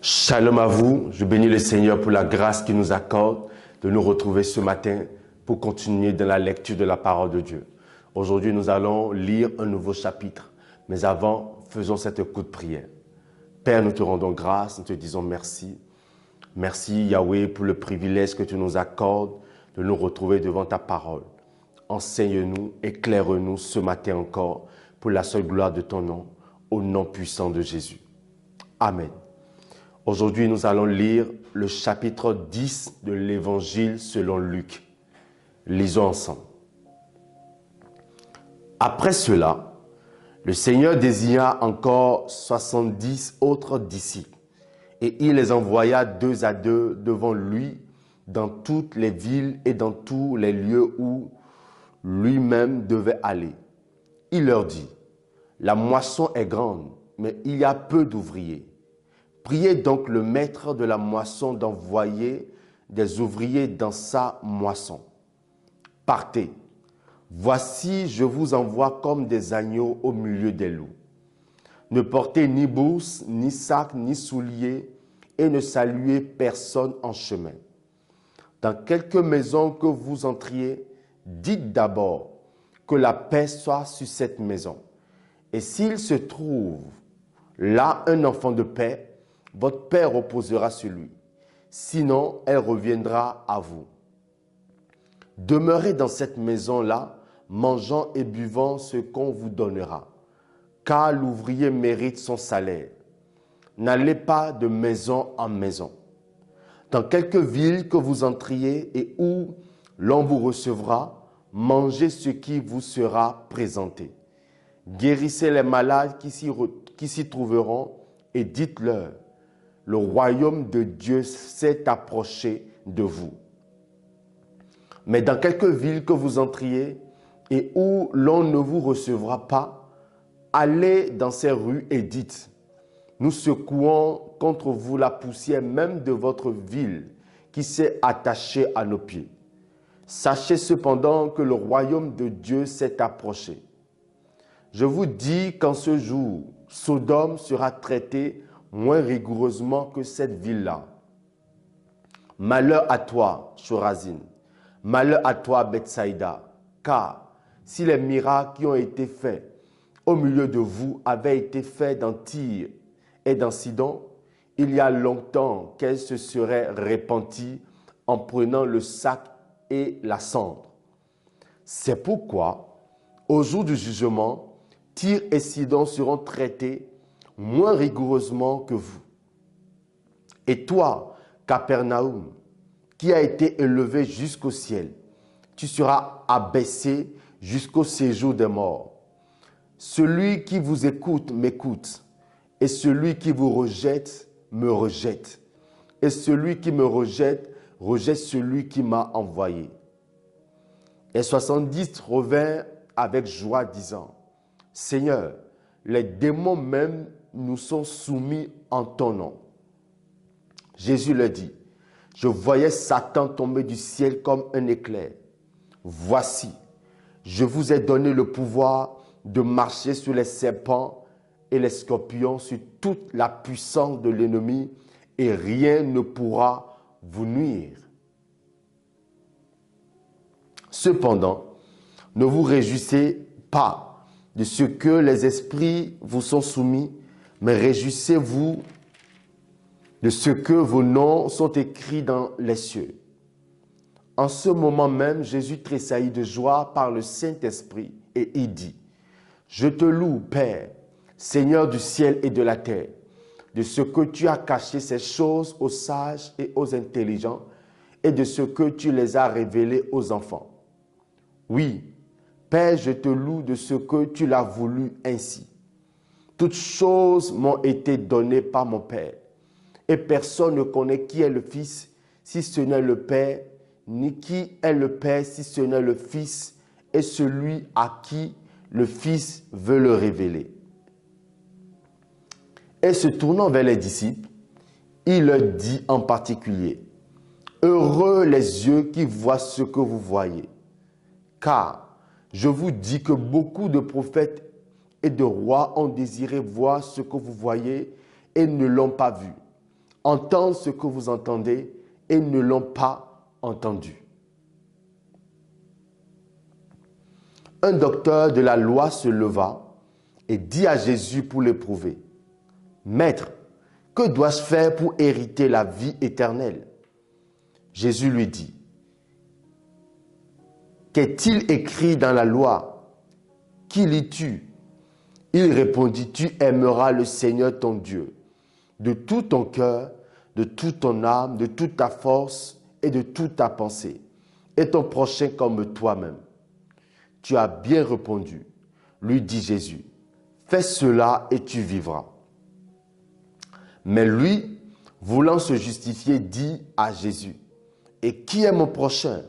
Shalom à vous, je bénis le Seigneur pour la grâce qu'il nous accorde de nous retrouver ce matin pour continuer dans la lecture de la parole de Dieu. Aujourd'hui, nous allons lire un nouveau chapitre, mais avant, faisons cette courte prière. Père, nous te rendons grâce, nous te disons merci. Merci Yahweh pour le privilège que tu nous accordes de nous retrouver devant ta parole. Enseigne-nous, éclaire-nous ce matin encore pour la seule gloire de ton nom, au nom puissant de Jésus. Amen. Aujourd'hui, nous allons lire le chapitre 10 de l'Évangile selon Luc. Lisons ensemble. Après cela, le Seigneur désigna encore 70 autres disciples et il les envoya 2 à 2 devant lui dans toutes les villes et dans tous les lieux où lui-même devait aller. Il leur dit, « La moisson est grande, mais il y a peu d'ouvriers. Priez donc le maître de la moisson d'envoyer des ouvriers dans sa moisson. Partez, voici je vous envoie comme des agneaux au milieu des loups. Ne portez ni bourse, ni sac, ni souliers, et ne saluez personne en chemin. Dans quelque maison que vous entriez, dites d'abord que la paix soit sur cette maison. Et s'il se trouve là un enfant de paix, votre paix reposera sur lui. Sinon, elle reviendra à vous. Demeurez dans cette maison-là, mangeant et buvant ce qu'on vous donnera, car l'ouvrier mérite son salaire. N'allez pas de maison en maison. Dans quelque ville que vous entriez et où l'on vous recevra, mangez ce qui vous sera présenté. Guérissez les malades qui s'y trouveront et dites-leur, le royaume de Dieu s'est approché de vous. Mais dans quelque ville que vous entriez et où l'on ne vous recevra pas, allez dans ces rues et dites, nous secouons contre vous la poussière même de votre ville qui s'est attachée à nos pieds. Sachez cependant que le royaume de Dieu s'est approché. Je vous dis qu'en ce jour, Sodome sera traitée moins rigoureusement que cette ville-là. Malheur à toi, Chorazine. Malheur à toi, Bethsaïda. Car si les miracles qui ont été faits au milieu de vous avaient été faits dans Tyr et dans Sidon, il y a longtemps qu'elles se seraient repenties en prenant le sac et la cendre. C'est pourquoi, au jour du jugement, Tyr et Sidon seront traités moins rigoureusement que vous. Et toi, Capernaum, qui a été élevé jusqu'au ciel, tu seras abaissé jusqu'au séjour des morts. Celui qui vous écoute m'écoute, et celui qui vous rejette me rejette, et celui qui me rejette rejette celui qui m'a envoyé. Et 70 revinrent avec joie, disant, Seigneur, les démons même nous sont soumis en ton nom. Jésus leur dit, je voyais Satan tomber du ciel comme un éclair. Voici, je vous ai donné le pouvoir de marcher sur les serpents et les scorpions, sur toute la puissance de l'ennemi, et rien ne pourra vous nuire. Cependant, ne vous réjouissez pas de ce que les esprits vous sont soumis, mais réjouissez-vous de ce que vos noms sont écrits dans les cieux. En ce moment même, Jésus tressaillit de joie par le Saint-Esprit et il dit, je te loue, Père, Seigneur du ciel et de la terre, de ce que tu as caché ces choses aux sages et aux intelligents et de ce que tu les as révélées aux enfants. Oui, Père, je te loue de ce que tu l'as voulu ainsi. Toutes choses m'ont été données par mon Père, et personne ne connaît qui est le Fils, si ce n'est le Père, ni qui est le Père, si ce n'est le Fils, et celui à qui le Fils veut le révéler. Et se tournant vers les disciples, il leur dit en particulier, heureux les yeux qui voient ce que vous voyez, car je vous dis que beaucoup de prophètes et de rois ont désiré voir ce que vous voyez et ne l'ont pas vu. entendent ce que vous entendez et ne l'ont pas entendu. Un docteur de la loi se leva et dit à Jésus pour l'éprouver, « Maître, que dois-je faire pour hériter la vie éternelle ?» Jésus lui dit, « Qu'est-il écrit dans la loi? Qui lis-tu » Il répondit, « Tu aimeras le Seigneur ton Dieu de tout ton cœur, de toute ton âme, de toute ta force et de toute ta pensée, et ton prochain comme toi-même. » Tu as bien répondu, lui dit Jésus. Fais cela et tu vivras. Mais lui, voulant se justifier, dit à Jésus, et qui est mon prochain?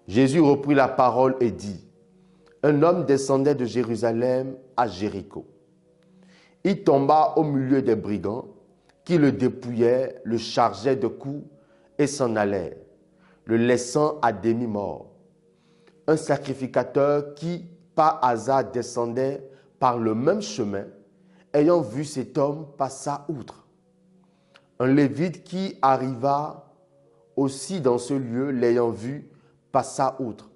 Jésus reprit la parole et dit, un homme descendait de Jérusalem à Jéricho. Il tomba au milieu des brigands qui le dépouillaient, le chargeaient de coups et s'en allèrent, le laissant à demi-mort. Un sacrificateur qui, par hasard, descendait par le même chemin, ayant vu cet homme, passa outre. Un lévite qui arriva aussi dans ce lieu, l'ayant vu, passa outre.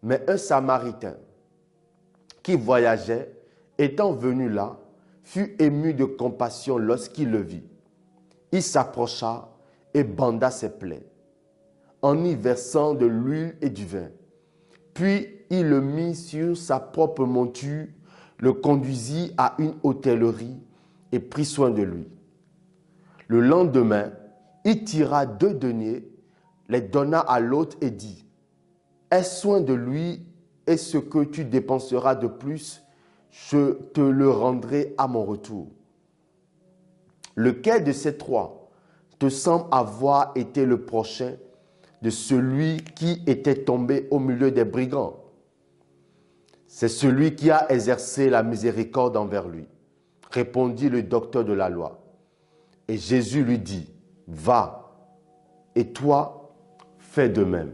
Mais un samaritain qui voyageait, étant venu là, fut ému de compassion lorsqu'il le vit. Il s'approcha et banda ses plaies, en y versant de l'huile et du vin. Puis il le mit sur sa propre monture, le conduisit à une hôtellerie et prit soin de lui. Le lendemain, il tira 2 deniers, les donna à l'hôte et dit, « Aie soin de lui et ce que tu dépenseras de plus, je te le rendrai à mon retour. » Lequel de ces 3 te semble avoir été le prochain de celui qui était tombé au milieu des brigands? C'est celui qui a exercé la miséricorde envers lui, répondit le docteur de la loi. Et Jésus lui dit, va, et toi, fais de même.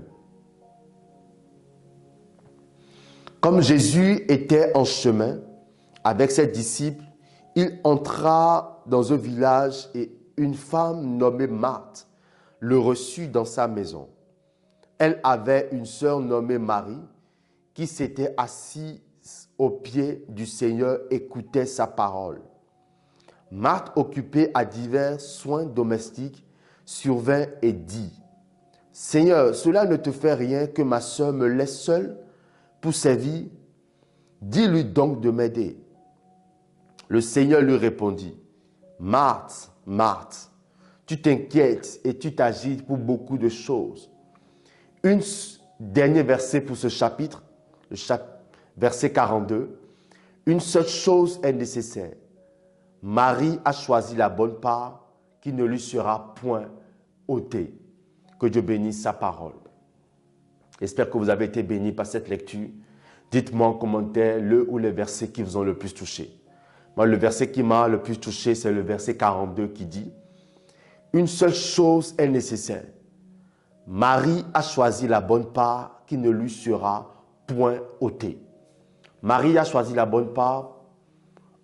Comme Jésus était en chemin avec ses disciples, il entra dans un village et une femme nommée Marthe le reçut dans sa maison. Elle avait une sœur nommée Marie qui s'était assise aux pieds du Seigneur et écoutait sa parole. Marthe, occupée à divers soins domestiques, survint et dit, « Seigneur, cela ne te fait rien que ma sœur me laisse seule pour servir? Dis-lui donc de m'aider. » Le Seigneur lui répondit, « Marthe, Marthe, tu t'inquiètes et tu t'agites pour beaucoup de choses. » Un dernier verset pour ce chapitre, verset 42. Une seule chose est nécessaire. Marie a choisi la bonne part qui ne lui sera point ôtée. Que Dieu bénisse sa parole. J'espère que vous avez été bénis par cette lecture. Dites-moi en commentaire le ou les versets qui vous ont le plus touché. Moi, le verset qui m'a le plus touché, c'est le verset 42 qui dit « Une seule chose est nécessaire. Marie a choisi la bonne part qui ne lui sera point ôtée. » Marie a choisi la bonne part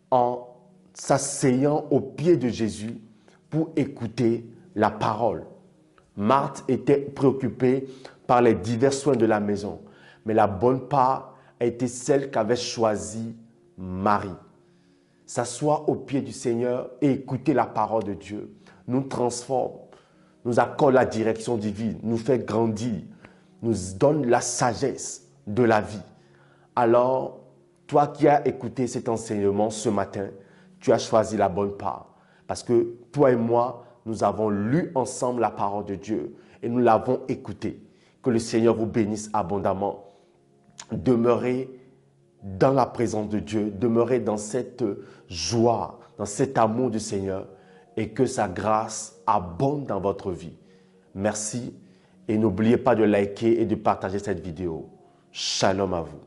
en s'asseyant aux pieds de Jésus pour écouter la parole. Marthe était préoccupée par les divers soins de la maison, mais la bonne part a été celle qu'avait choisie Marie. S'asseoir aux pieds du Seigneur et écouter la parole de Dieu nous transforme, nous accorde la direction divine, nous fait grandir, nous donne la sagesse de la vie. Alors, toi qui as écouté cet enseignement ce matin, tu as choisi la bonne part. Parce que toi et moi, nous avons lu ensemble la parole de Dieu et nous l'avons écoutée. Que le Seigneur vous bénisse abondamment. Demeurez dans la présence de Dieu, demeurez dans cette joie, dans cet amour du Seigneur et que sa grâce abonde dans votre vie. Merci et n'oubliez pas de liker et de partager cette vidéo. Shalom à vous.